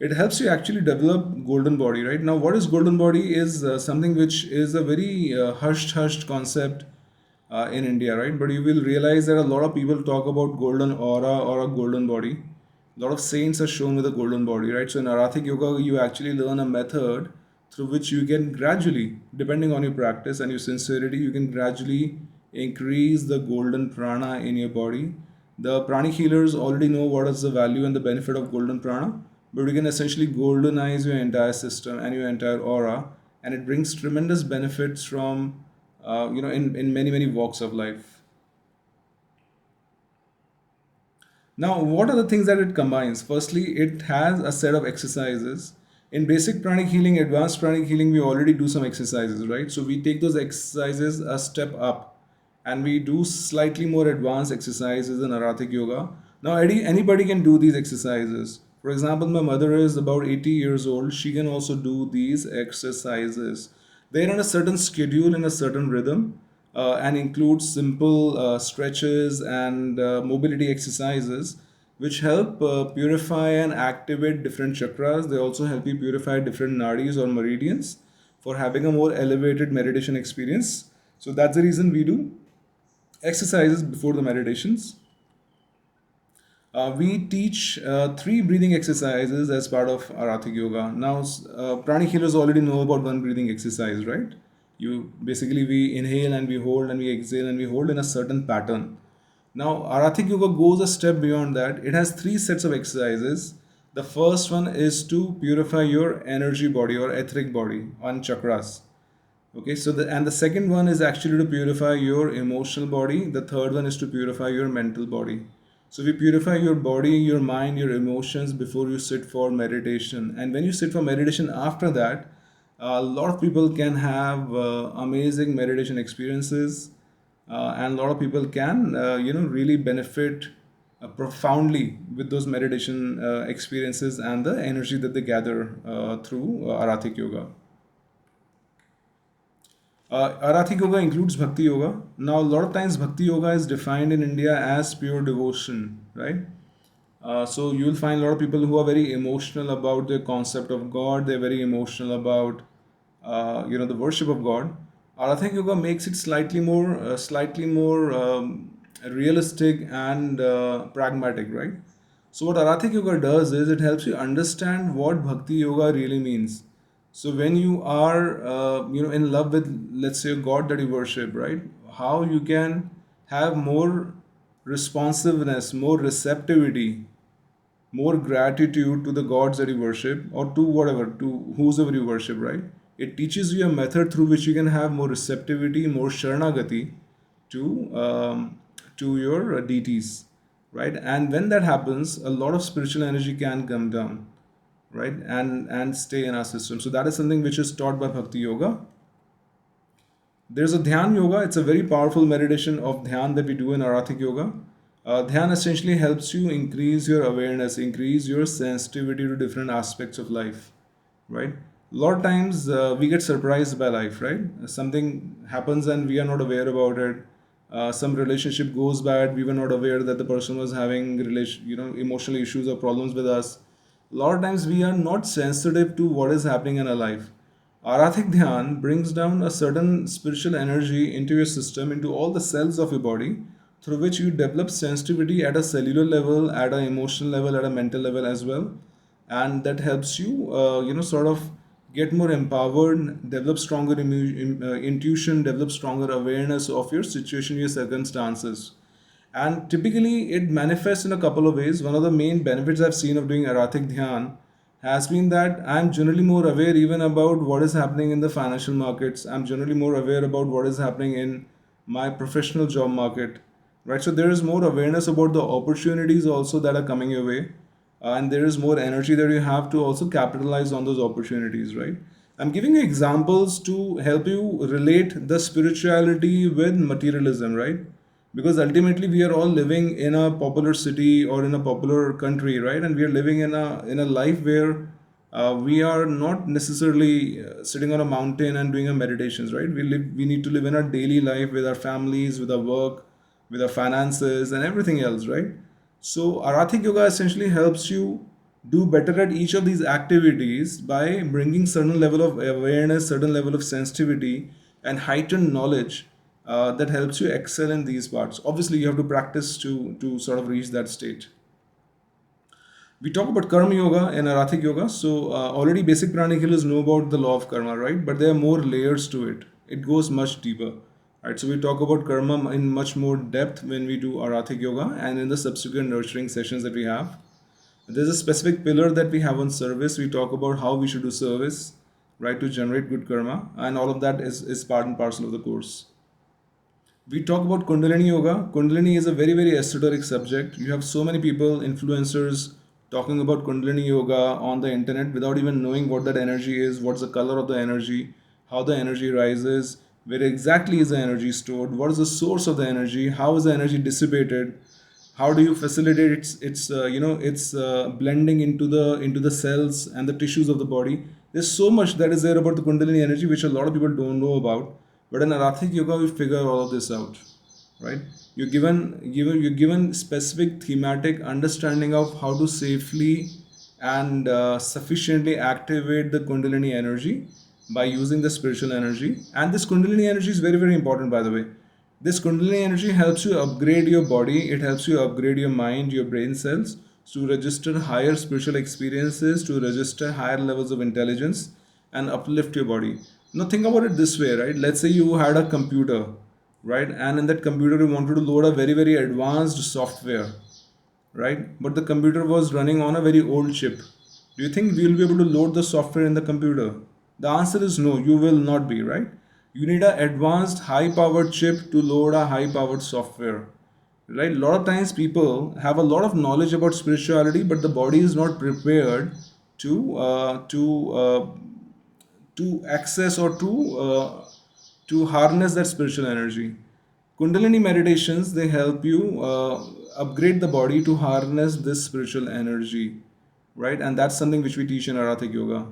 It helps you actually develop golden body. Right now, what is golden body is something which is a very hushed concept in India, right? But you will realize that a lot of people talk about golden aura or a golden body. A lot of saints are shown with a golden body, right? So in Arhatic Yoga, you actually learn a method through which you can gradually, depending on your practice and your sincerity, you can gradually increase the golden prana in your body. The pranic healers already know what is the value and the benefit of golden prana, but you can essentially goldenize your entire system and your entire aura, and it brings tremendous benefits from, in many walks of life. Now, what are the things that it combines? Firstly, it has a set of exercises. In basic pranic healing, advanced pranic healing, we already do some exercises, right? So we take those exercises a step up and we do slightly more advanced exercises in Arhatic Yoga. Now, anybody can do these exercises. For example, my mother is about 80 years old. She can also do these exercises. They're on a certain schedule in a certain rhythm and includes simple stretches and mobility exercises which help purify and activate different chakras. They also help you purify different nadis or meridians for having a more elevated meditation experience. So that's the reason we do exercises before the meditations. We teach three breathing exercises as part of Arhatic Yoga. Now, pranic healers already know about one breathing exercise, right? You basically we inhale and we hold and we exhale and we hold in a certain pattern. Now, Arhatic Yoga goes a step beyond that. It has three sets of exercises. The first one is to purify your energy body or etheric body on chakras. Okay, so the second one is actually to purify your emotional body. The third one is to purify your mental body. So we purify your body, your mind, your emotions before you sit for meditation. And when you sit for meditation after that, a lot of people can have amazing meditation experiences, and a lot of people can, really benefit profoundly with those meditation experiences and the energy that they gather through Arhatic Yoga. Arhatic Yoga includes Bhakti Yoga. Now, a lot of times, Bhakti Yoga is defined in India as pure devotion, right? So you'll find a lot of people who are very emotional about the concept of God. They're very emotional about, the worship of God. Arhatic Yoga makes it slightly more realistic and pragmatic, right? So what Arhatic Yoga does is it helps you understand what Bhakti Yoga really means. So when you are, in love with, let's say, a god that you worship, right? How you can have more responsiveness, more receptivity, more gratitude to the gods that you worship or to whatever, to whosoever you worship, right? It teaches you a method through which you can have more receptivity, more sharanagati to your deities, right? And when that happens, a lot of spiritual energy can come down, right? And stay in our system. So that is something which is taught by Bhakti Yoga. There's a Dhyan Yoga. It's a very powerful meditation of Dhyan that we do in Arhatic Yoga. Dhyan essentially helps you increase your awareness, increase your sensitivity to different aspects of life, right? A lot of times we get surprised by life, right? Something happens and we are not aware about it. Some relationship goes bad. We were not aware that the person was having emotional issues or problems with us. A lot of times we are not sensitive to what is happening in our life. Arhatic Dhyan brings down a certain spiritual energy into your system, into all the cells of your body, through which you develop sensitivity at a cellular level, at an emotional level, at a mental level as well. And that helps you, sort of get more empowered, develop stronger intuition, develop stronger awareness of your situation, your circumstances. And typically, it manifests in a couple of ways. One of the main benefits I've seen of doing Arhatic Dhyan has been that I'm generally more aware even about what is happening in the financial markets. I'm generally more aware about what is happening in my professional job market, right? So there is more awareness about the opportunities also that are coming your way, and there is more energy that you have to also capitalize on those opportunities, right? I'm giving you examples to help you relate the spirituality with materialism, right? Because ultimately we are all living in a popular city or in a popular country, right? And we are living in a life where we are not necessarily sitting on a mountain and doing a meditations, right? We need to live in our daily life with our families, with our work, with our finances and everything else, right? So Arhatic Yoga essentially helps you do better at each of these activities by bringing certain level of awareness, certain level of sensitivity, and heightened knowledge that helps you excel in these parts. Obviously, you have to practice to sort of reach that state. We talk about karma yoga and Arhatic yoga. So already basic pranic healers know about the law of karma, right? But there are more layers to it. It goes much deeper, right? So we talk about karma in much more depth when we do Arhatic yoga and in the subsequent nurturing sessions that we have. There's a specific pillar that we have on service. We talk about how we should do service, right, to generate good karma, and all of that is part and parcel of the course. We talk about Kundalini yoga. Kundalini is a very, very esoteric subject. You have so many people, influencers, talking about Kundalini yoga on the internet without even knowing what that energy is, what's the color of the energy, how the energy rises, where exactly is the energy stored, what is the source of the energy, how is the energy dissipated, how do you facilitate its blending into the cells and the tissues of the body. There's so much that is there about the Kundalini energy which a lot of people don't know about, but in Arhatic yoga we figure all of this out, right? You're given specific thematic understanding of how to safely and sufficiently activate the Kundalini energy by using the spiritual energy. And this Kundalini energy is very, very important, by the way. This Kundalini energy helps you upgrade your body, it helps you upgrade your mind, your brain cells to register higher spiritual experiences, to register higher levels of intelligence and uplift your body. Now, think about it this way, right? Let's say you had a computer, right? And in that computer, you wanted to load a very, very advanced software, right? But the computer was running on a very old chip. Do you think we will be able to load the software in the computer? The answer is no, you will not be, right? You need an advanced high powered chip to load a high powered software, right? A lot of times people have a lot of knowledge about spirituality, but the body is not prepared to uh, to uh, to access or to harness that spiritual energy. Kundalini meditations, they help you upgrade the body to harness this spiritual energy, right? And that's something which we teach in Arhatic yoga.